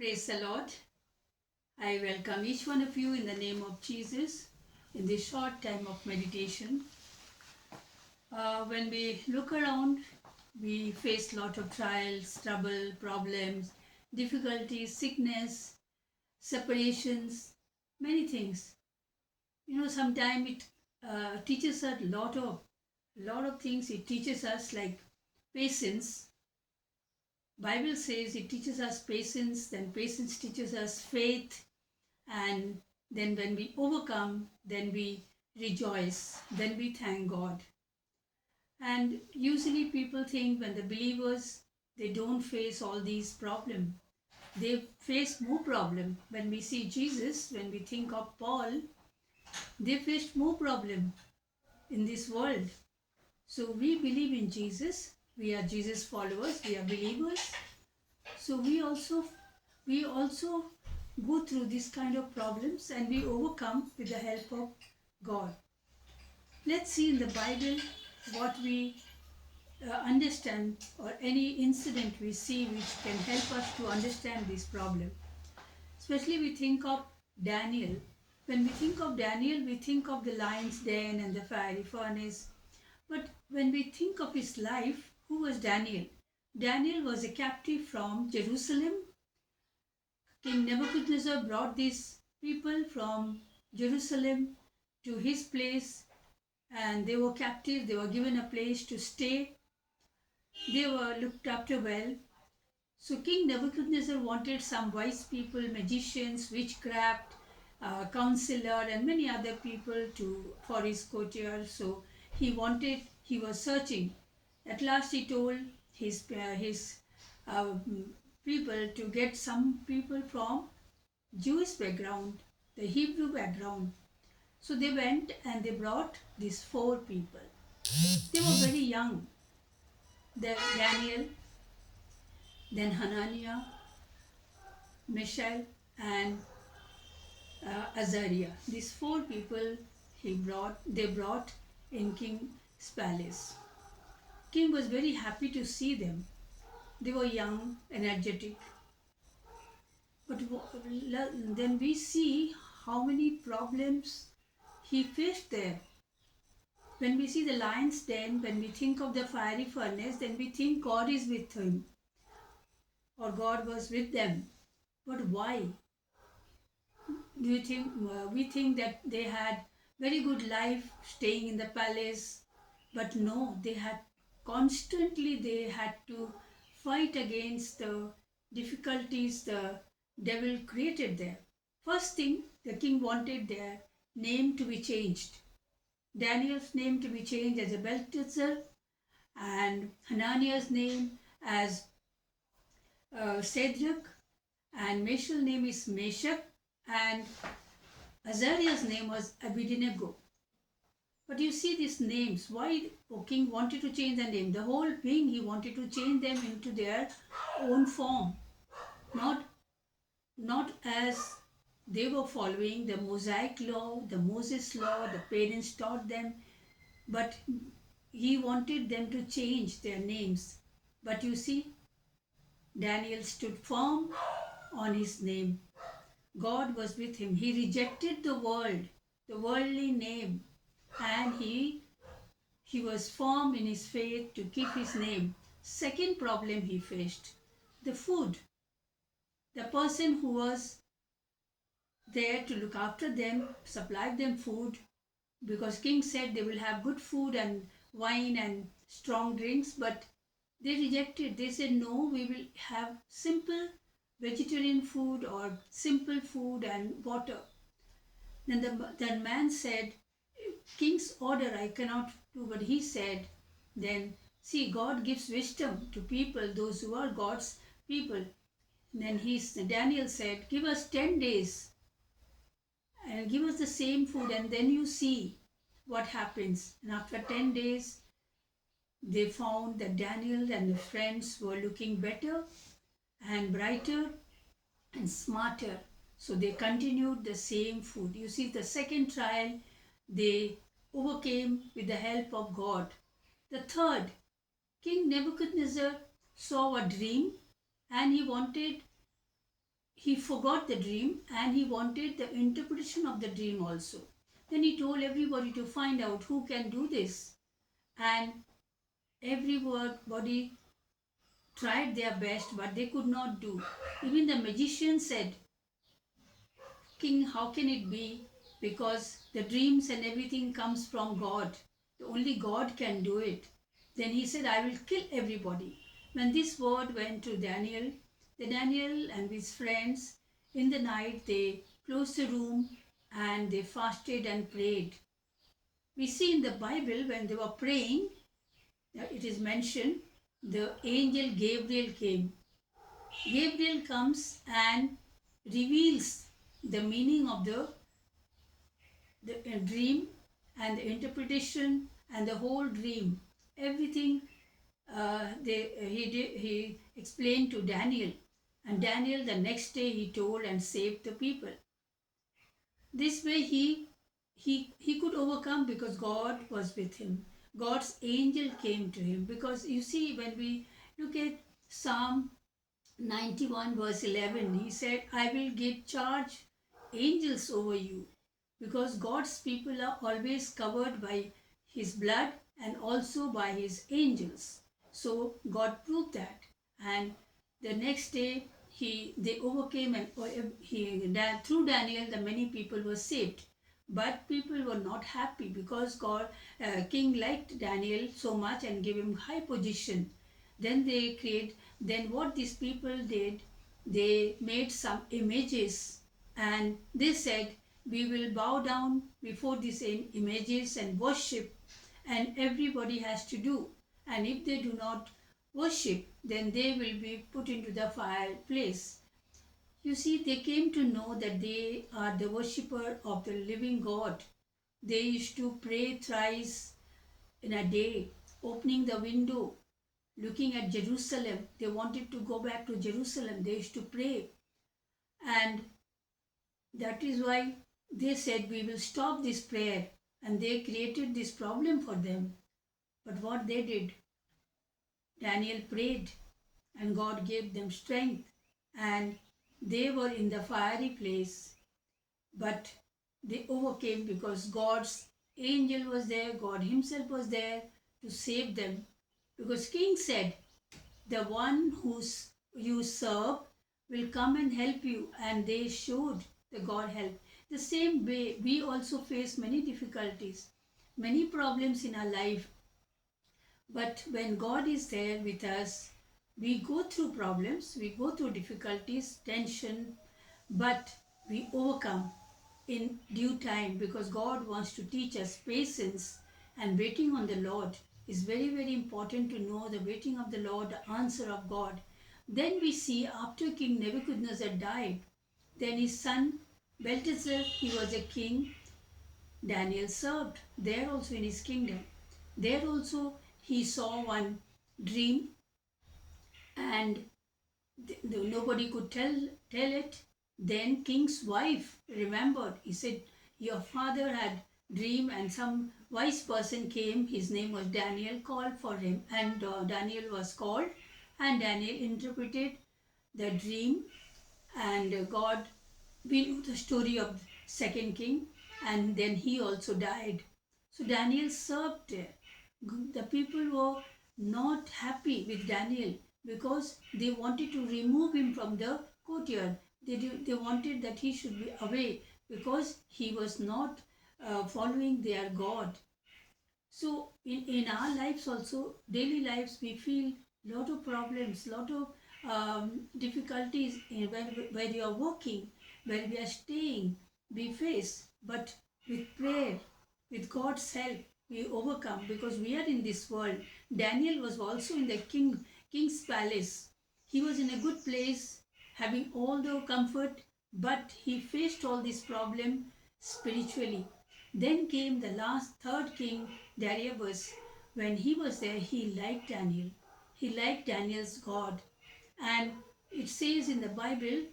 Praise the Lord. I welcome each one of you in the name of Jesus in this short time of meditation. When we look around, we face a lot of trials, trouble, problems, difficulties, sickness, separations, many things. Sometimes it teaches us a lot of things. It teaches us like patience. Bible says it teaches us patience. Then patience teaches us faith. And then when we overcome, then we rejoice, then we thank God. And usually people think when the believers, they don't face all these problems, they face more problem. When we see Jesus, when we think of Paul, they faced more problem in this world. So we believe in Jesus, we are Jesus followers, we are believers. So we also go through this kind of problems and we overcome with the help of God. Let's see in the Bible what we understand, or any incident we see which can help us to understand this problem. Especially we think of Daniel. When we think of Daniel, we think of the lion's den and the fiery furnace. But when we think of his life, who was Daniel? Daniel was a captive from Jerusalem. King Nebuchadnezzar brought these people from Jerusalem to his place, and they were captive. They were given a place to stay. They were looked after well. So King Nebuchadnezzar wanted some wise people, magicians, witchcraft, counselor, and many other people for his courtier. So he was searching. At last he told his uh, people to get some people from Jewish background, the Hebrew background. So they went and they brought these four people. They were very young. Daniel, then Hananiah, Mishael, and Azariah. These four people they brought in King's palace. King was very happy to see them. They were young, energetic. But then we see how many problems he faced there. When we see the lion's den, when we think of the fiery furnace, then we think God is with him or God was with them. But why? Do you think we think that they had very good life staying in the palace, but no, they had to fight against the difficulties the devil created there. First thing, the king wanted their name to be changed. Daniel's name to be changed as a Belteshazzar, and Hananiah's name as Shadrach, and Mishael's name is Meshach, and Azariah's name was Abednego. But you see these names, why the king wanted to change the name? The whole thing, he wanted to change them into their own form, not, not as they were following the Mosaic law, the Moses law, the parents taught them, but he wanted them to change their names. But you see, Daniel stood firm on his name. God was with him. He rejected the world, the worldly name, and he was firm in his faith to keep his name. Second problem he faced, the food. The person who was there to look after them, supplied them food, because king said they will have good food and wine and strong drinks, but they rejected. They said, no, we will have simple vegetarian food or simple food and water. Then the man said, king's order I cannot do, but he said, then see, God gives wisdom to people, those who are God's people. Then Daniel said, give us 10 days and give us the same food, and then you see what happens. And after 10 days, they found that Daniel and his friends were looking better and brighter and smarter. So they continued the same food. You see, the second trial, they overcame with the help of God. The third, King Nebuchadnezzar saw a dream, and he forgot the dream and he wanted the interpretation of the dream also. Then he told everybody to find out who can do this. And everybody tried their best, but they could not do. Even the magician said, King, how can it be? Because the dreams and everything comes from God. Only God can do it. Then he said, I will kill everybody. When this word went to Daniel, the Daniel and his friends, in the night they closed the room and they fasted and prayed. We see in the Bible when they were praying, it is mentioned, the angel Gabriel came. Gabriel comes and reveals the meaning of the dream and the interpretation and the whole dream. Everything he explained to Daniel. And Daniel, the next day, he told and saved the people. This way, he could overcome because God was with him. God's angel came to him. Because you see, when we look at Psalm 91 verse 11, he said, I will give charge angels over you, because God's people are always covered by his blood and also by his angels. So God proved that. And the next day they overcame, and through Daniel the many people were saved. But people were not happy because king liked Daniel so much and gave him high position. Then what these people did, they made some images and they said, we will bow down before these images and worship, and everybody has to do. And if they do not worship, then they will be put into the fireplace. You see, they came to know that they are the worshipper of the living God. They used to pray thrice in a day, opening the window, looking at Jerusalem. They wanted to go back to Jerusalem. They used to pray. And that is why they said, we will stop this prayer. And they created this problem for them. But what they did, Daniel prayed and God gave them strength. And they were in the fiery place. But they overcame because God's angel was there. God himself was there to save them. Because king said, the one who you serve will come and help you, and they showed the God help. The same way, we also face many difficulties, many problems in our life. But when God is there with us, we go through problems, we go through difficulties, tension, but we overcome in due time, because God wants to teach us patience, and waiting on the Lord is very, very important to know the waiting of the Lord, the answer of God. Then we see after King Nebuchadnezzar died, then his son Belteshazzar, he was a king. Daniel served there also in his kingdom. There also he saw one dream, and nobody could tell it. Then king's wife remembered. He said, your father had dream, and some wise person came. His name was Daniel, called for him, and Daniel was called, and Daniel interpreted the dream. And God, we know the story of second king, and then he also died. So Daniel served there. The people were not happy with Daniel because they wanted to remove him from the courtyard. They wanted that he should be away because he was not following their God. So in our lives also, daily lives, we feel lot of problems, lot of difficulties where you are working, where we are staying, we face. But with prayer, with God's help, we overcome, because we are in this world. Daniel was also in the king's palace. He was in a good place, having all the comfort, but he faced all this problem spiritually. Then came the third king, Darius. When he was there, he liked Daniel. He liked Daniel's God. And it says in the Bible,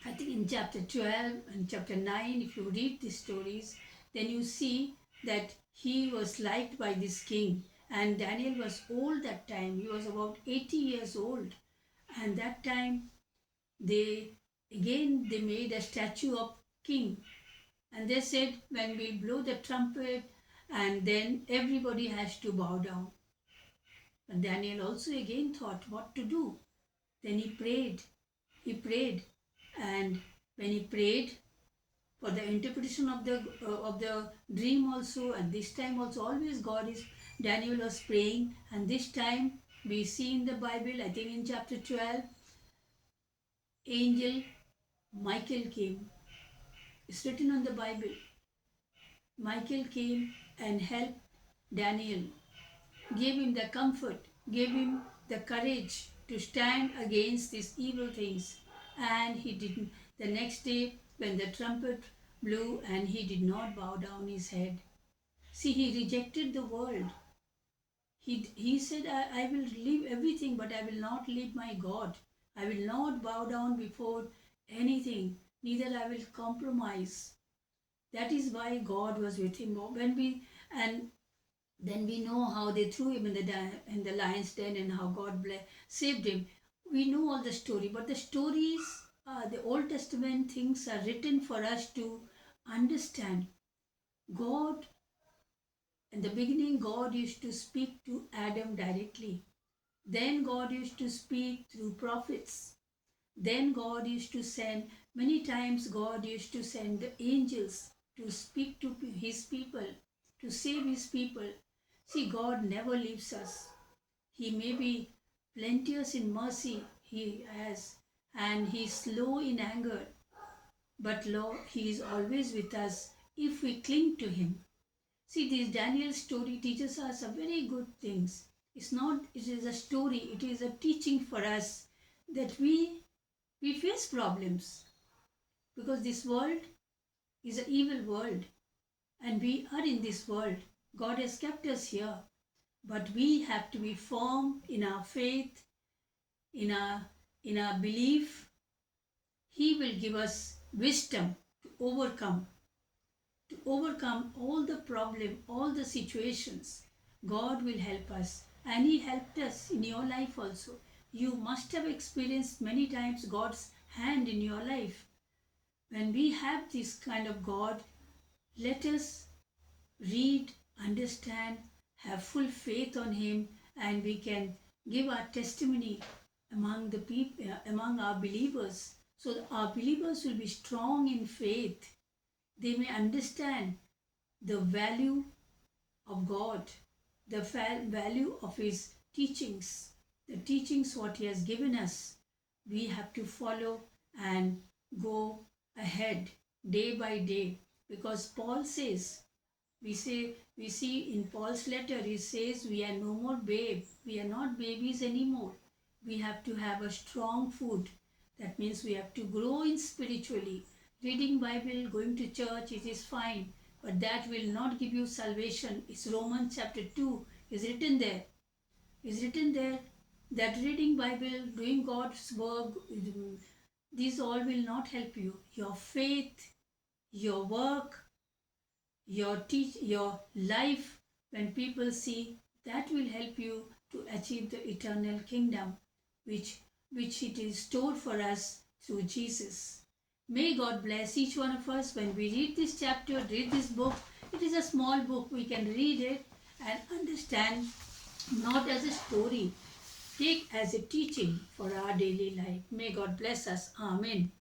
I think in chapter 12 and chapter 9, if you read these stories, then you see that he was liked by this king. And Daniel was old that time. He was about 80 years old. And that time they again they made a statue of king, and they said when we blow the trumpet and then everybody has to bow down. And Daniel also again thought what to do. Then he prayed, and when he prayed for the interpretation of the dream also, and this time also always God is, Daniel was praying, and this time we see in the Bible, I think in chapter 12, angel Michael came. It's written on the Bible. Michael came and helped Daniel, gave him the comfort, gave him the courage to stand against these evil things. And he didn't. The next day, when the trumpet blew, and he did not bow down his head. See, he rejected the world. He said, I will leave everything, but I will not leave my God. I will not bow down before anything, neither I will compromise. That is why God was with him. And then we know how they threw him in the lion's den and how God saved him. We know all the story, but the stories, the Old Testament things are written for us to understand. God, in the beginning, God used to speak to Adam directly. Then God used to speak through prophets. Then God used to send, many times God used to send the angels to speak to his people, to save his people. See, God never leaves us. He may be plenteous in mercy, he has, and he is slow in anger, but Lord, he is always with us if we cling to him. See, this Daniel story teaches us a very good things. It is a story, it is a teaching for us that we face problems because this world is an evil world and we are in this world. God has kept us here, but we have to be firm in our faith, in our belief. He will give us wisdom to overcome all the problem, all the situations. God will help us, and he helped us in your life also. You must have experienced many times God's hand in your life. When we have this kind of God, let us read, understand, have full faith on him, and we can give our testimony among the people, among our believers, so that our believers will be strong in faith. They may understand the value of God, the value of his teachings, the teachings what he has given us. We have to follow and go ahead day by day, because Paul says, we see in Paul's letter, he says we are no more babe. We are not babies anymore. We have to have a strong food. That means we have to grow in spiritually. Reading Bible, going to church, it is fine, but that will not give you salvation. It's Romans chapter 2 is written there. Is written there that reading Bible, doing God's work, these all will not help you. Your faith, your work, your life, when people see, that will help you to achieve the eternal kingdom which it is stored for us through Jesus. May God bless each one of us. When we read this chapter, read this book, it is a small book, we can read it and understand, not as a story, take as a teaching for our daily life. May God bless us. Amen.